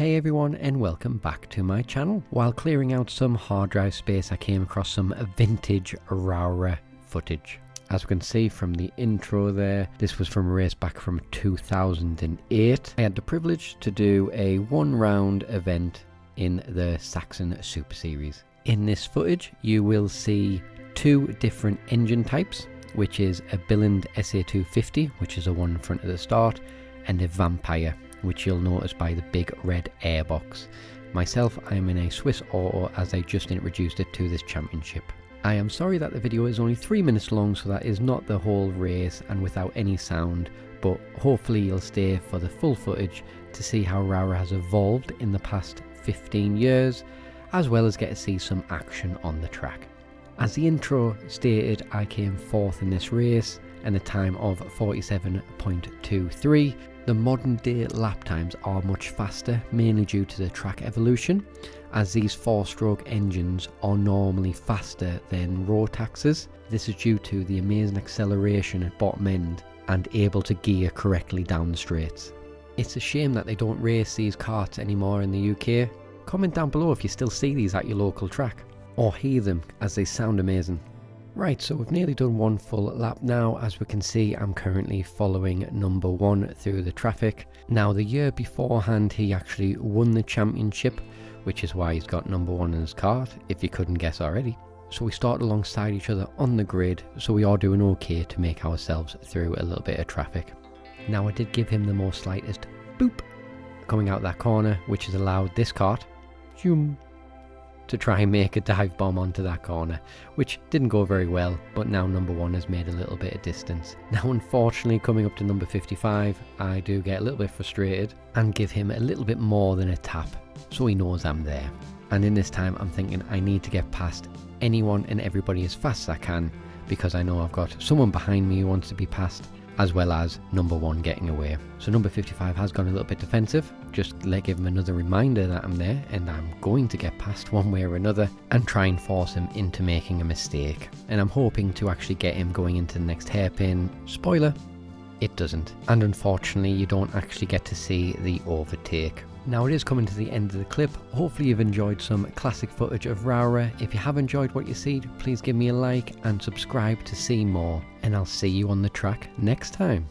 Hey everyone, and welcome back to my channel. While clearing out some hard drive space, I came across some vintage Rowrah footage. As we can see from the intro there, this was from a race back from 2008. I had the privilege to do a one-round event in the Saxon Super Series. In this footage, you will see two different engine types, which is a Biland SA 250, which is a one front at the start, and a Vampire, which you'll notice by the big red airbox. Myself, I am in a Swiss Auto as I just introduced it to this championship. I am sorry that the video is only 3 minutes long, so that is not the whole race and without any sound, but hopefully you'll stay for the full footage to see how Rowrah has evolved in the past 15 years, as well as get to see some action on the track. As the intro stated, I came fourth in this race and a time of 47.23. The modern day lap times are much faster, mainly due to the track evolution, as these 4-stroke engines are normally faster than Rotaxes. This is due to the amazing acceleration at bottom end and able to gear correctly down the straights. It's a shame that they don't race these karts anymore in the UK. Comment down below if you still see these at your local track, or hear them, as they sound amazing. Right, so we've nearly done one full lap now. As we can see, I'm currently following number one through the traffic. Now, the year beforehand, he actually won the championship, which is why he's got number one in his kart, if you couldn't guess already. So we start alongside each other on the grid, so we are doing okay to make ourselves through a little bit of traffic. Now, I did give him the most slightest boop coming out that corner, which has allowed this kart to try and make a dive bomb onto that corner, which didn't go very well, but now number one has made a little bit of distance. Now, unfortunately, coming up to number 55, I do get a little bit frustrated and give him a little bit more than a tap, so he knows I'm there. And in this time, I'm thinking I need to get past anyone and everybody as fast as I can, because I know I've got someone behind me who wants to be passed, as well as number one getting away. So number 55 has gone a little bit defensive, just give him another reminder that I'm there and I'm going to get past one way or another, and try and force him into making a mistake. And I'm hoping to actually get him going into the next hairpin. Spoiler, it doesn't. And unfortunately, you don't actually get to see the overtake. Now, it is coming to the end of the clip. Hopefully you've enjoyed some classic footage of Rowrah. If you have enjoyed what you see, please give me a like and subscribe to see more. And I'll see you on the track next time.